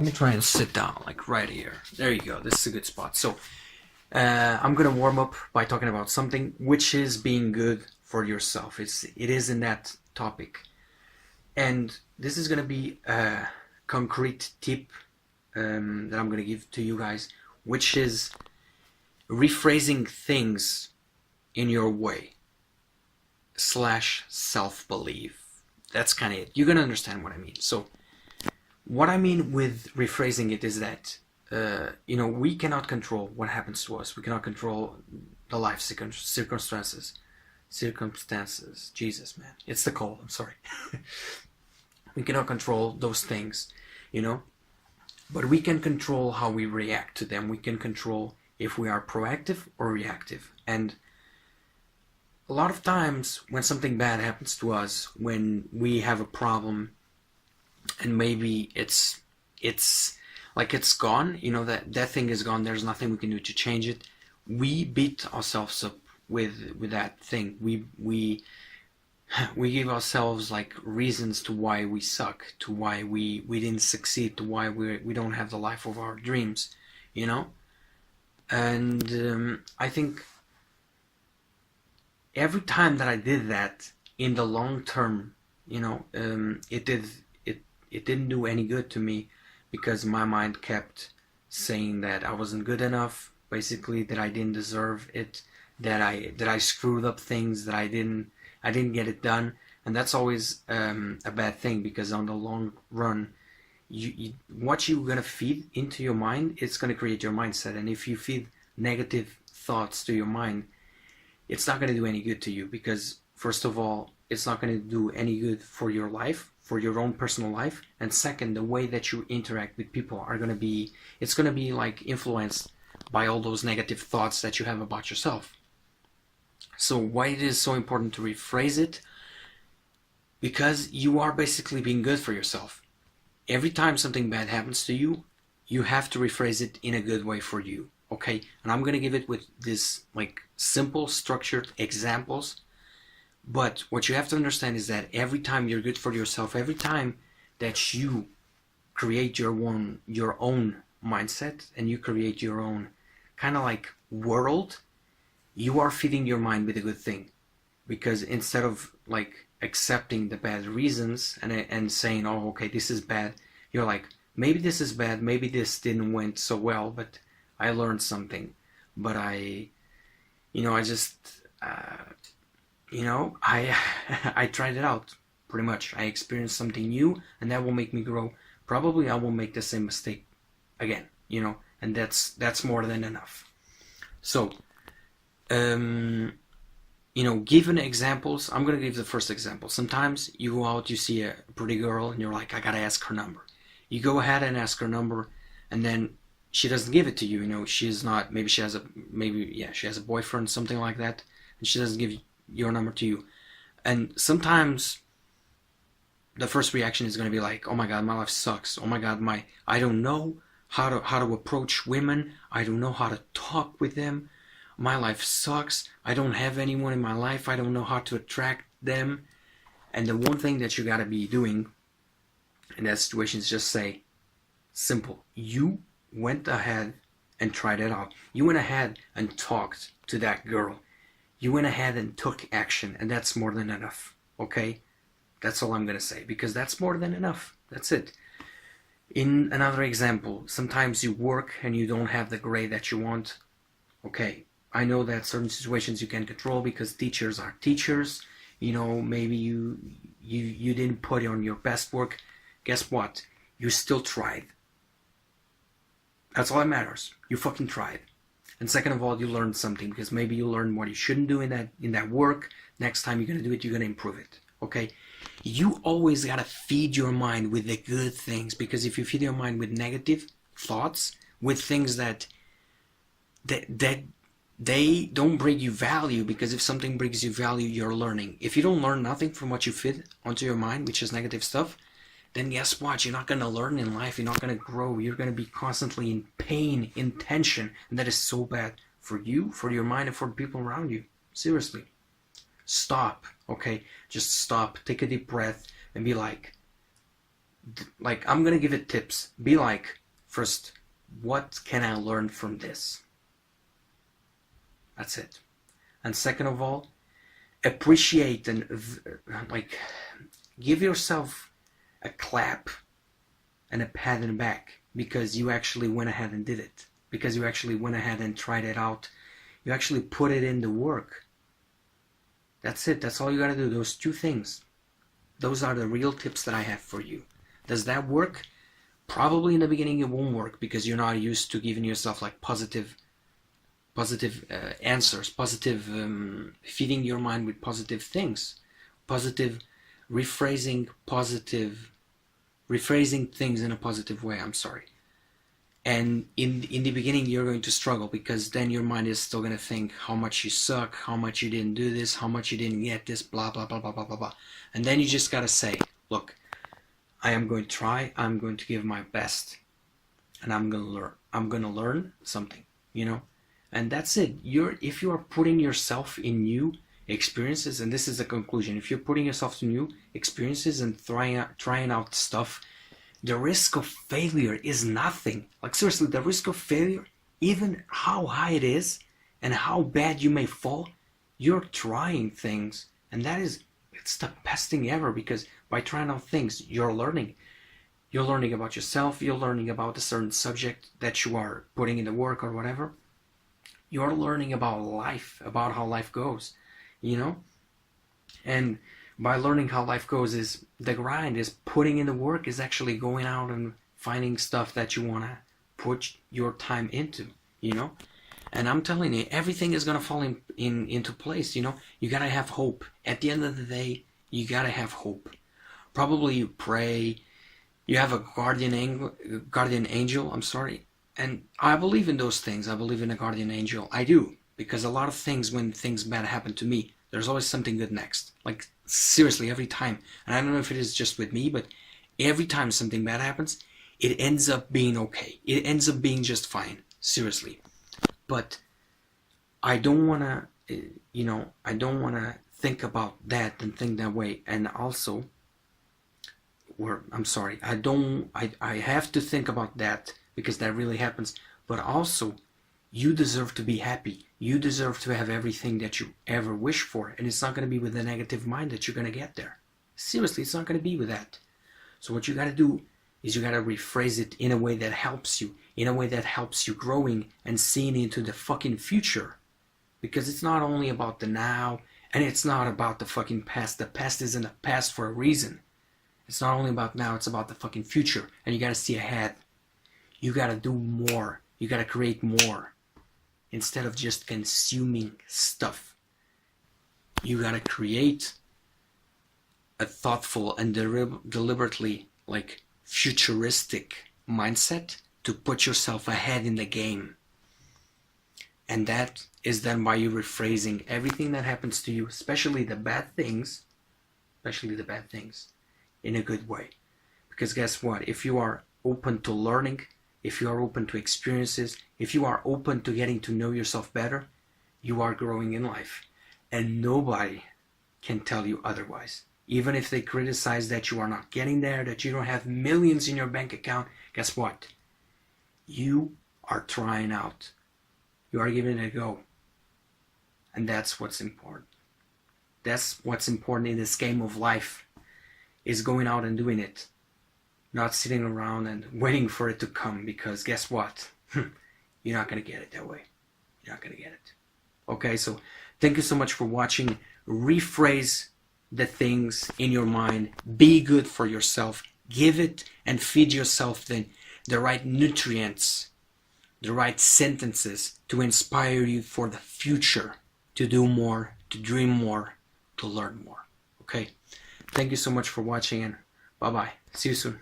Let me try and sit down, like right here. There you go. This is a good spot. So, I'm gonna warm up by talking about something which is being good for yourself. It is in that topic, and this is gonna be a concrete tip that I'm gonna give to you guys, which is rephrasing things in your way slash self-belief. That's kind of it. You're gonna understand what I mean. So what I mean with rephrasing it is that we cannot control what happens to us. We cannot control the life circumstances. Jesus, man, it's the cold. I'm sorry. We cannot control those things, but we can control how we react to them. We can control if we are proactive or reactive. And a lot of times when something bad happens to us, when we have a problem, and maybe it's like it's gone, that thing is gone, there's nothing we can do to change it, we beat ourselves up with that thing. We give ourselves like reasons to why we suck, to why we didn't succeed, to why we don't have the life of our dreams, and I think every time that I did that, in the long term, it didn't do any good to me, because my mind kept saying that I wasn't good enough, basically that I didn't deserve it, that I screwed up things, that I didn't get it done. And that's always a bad thing, because on the long run, what you're gonna feed into your mind, it's gonna create your mindset. And if you feed negative thoughts to your mind, it's not gonna do any good to you, because first of all, it's not gonna do any good for your life, for your own personal life, and second, the way that you interact with people it's gonna be like influenced by all those negative thoughts that you have about yourself. So why it is so important to rephrase it? Because you are basically being good for yourself. Every time something bad happens to you, you have to rephrase it in a good way for you, okay? And I'm gonna give it with this like simple, structured examples. But what you have to understand is that every time you're good for yourself, every time that you create your own mindset, and you create your own kind of like world, you are feeding your mind with a good thing. Because instead of like accepting the bad reasons and saying, oh, okay, this is bad, you're like, maybe this is bad, maybe this didn't went so well, but I learned something. But I I tried it out, pretty much. I experienced something new, and that will make me grow. Probably I won't make the same mistake again, and that's more than enough. So, given examples, I'm gonna give the first example. Sometimes you go out, you see a pretty girl, and you're like, I gotta ask her number. You go ahead and ask her number, and then she doesn't give it to you. She's not. Maybe she has a boyfriend, something like that, and she doesn't give your number to you. And sometimes the first reaction is going to be like, oh my god, my life sucks. Oh my god, I don't know how to approach women. I don't know how to talk with them. My life sucks. I don't have anyone in my life. I don't know how to attract them. And the one thing that you got to be doing in that situation is just say, simple, you went ahead and tried it out. You went ahead and talked to that girl. You went ahead and took action, and that's more than enough, okay? That's all I'm going to say, because that's more than enough. That's it. In another example, sometimes you work and you don't have the grade that you want. Okay, I know that certain situations you can control because teachers are teachers. Maybe you didn't put on your best work. Guess what? You still tried. That's all that matters. You fucking tried. And second of all, you learned something, because maybe you learned what you shouldn't do in that work. Next time you're gonna do it, you're gonna improve it. Okay? You always gotta feed your mind with the good things, because if you feed your mind with negative thoughts, with things that they don't bring you value, because if something brings you value, you're learning. If you don't learn nothing from what you feed onto your mind, which is negative stuff, then guess what? You're not going to learn in life. You're not going to grow. You're going to be constantly in pain, in tension. And that is so bad for you, for your mind, and for the people around you. Seriously. Stop, okay? Just stop. Take a deep breath and be like, Like, I'm gonna give it tips. Be like, first, what can I learn from this? That's it. And second of all, appreciate and like give yourself a clap and a pat in the back because you actually went ahead and did it. Because you actually went ahead and tried it out. You actually put it in the work. That's it. That's all you gotta do. Those two things. Those are the real tips that I have for you. Does that work? Probably in the beginning it won't work because you're not used to giving yourself like positive answers, feeding your mind with positive things, positive rephrasing things in a positive way. I'm sorry. And in the beginning you're going to struggle because then your mind is still going to think how much you suck, how much you didn't do this, how much you didn't get this, blah blah blah blah blah blah blah. And then you just gotta say, look, I am going to try, I'm going to give my best, and I'm gonna learn something, you know. And that's it. If you are putting yourself in new experiences, and this is the conclusion, if you're putting yourself in new experiences and trying out stuff, the risk of failure is nothing. Like seriously, the risk of failure, even how high it is and how bad you may fall, you're trying things, and it's the best thing ever, because by trying out things, you're learning. You're learning about yourself, you're learning about a certain subject that you are putting in the work or whatever. You're learning about life, about how life goes, you know? And by learning how life goes, is the grind, is putting in the work, is actually going out and finding stuff that you want to put your time into, you know? And I'm telling you, everything is going to fall into place, you know? You got to have hope. At the end of the day, you got to have hope. Probably you pray, you have a guardian angel, and I believe in those things. I believe in a guardian angel. I do. Because a lot of things, when things bad happen to me, there's always something good next. Like, seriously, every time. And I don't know if it is just with me, but every time something bad happens, it ends up being okay. It ends up being just fine. Seriously. But I don't want to, I don't want to think about that and think that way. And also, I have to think about that because that really happens. But also, you deserve to be happy. You deserve to have everything that you ever wish for. And it's not going to be with a negative mind that you're going to get there. Seriously, it's not going to be with that. So what you got to do is you got to rephrase it in a way that helps you. In a way that helps you growing and seeing into the fucking future. Because it's not only about the now, and it's not about the fucking past. The past isn't a past for a reason. It's not only about now, it's about the fucking future. And you got to see ahead. You got to do more. You got to create more. Instead of just consuming stuff. You got to create a thoughtful and deliberately, like, futuristic mindset to put yourself ahead in the game. And that is done by you rephrasing everything that happens to you, especially the bad things, in a good way. Because guess what? If you are open to learning, if you are open to experiences, if you are open to getting to know yourself better, you are growing in life. And nobody can tell you otherwise. Even if they criticize that you are not getting there, that you don't have millions in your bank account, guess what? You are trying out. You are giving it a go. And that's what's important. That's what's important in this game of life, is going out and doing it. Not sitting around and waiting for it to come, because guess what? You're not going to get it that way. You're not going to get it. Okay, so thank you so much for watching. Rephrase the things in your mind. Be good for yourself. Give it and feed yourself the right nutrients, the right sentences to inspire you for the future, to do more, to dream more, to learn more. Okay, thank you so much for watching, and bye-bye. See you soon.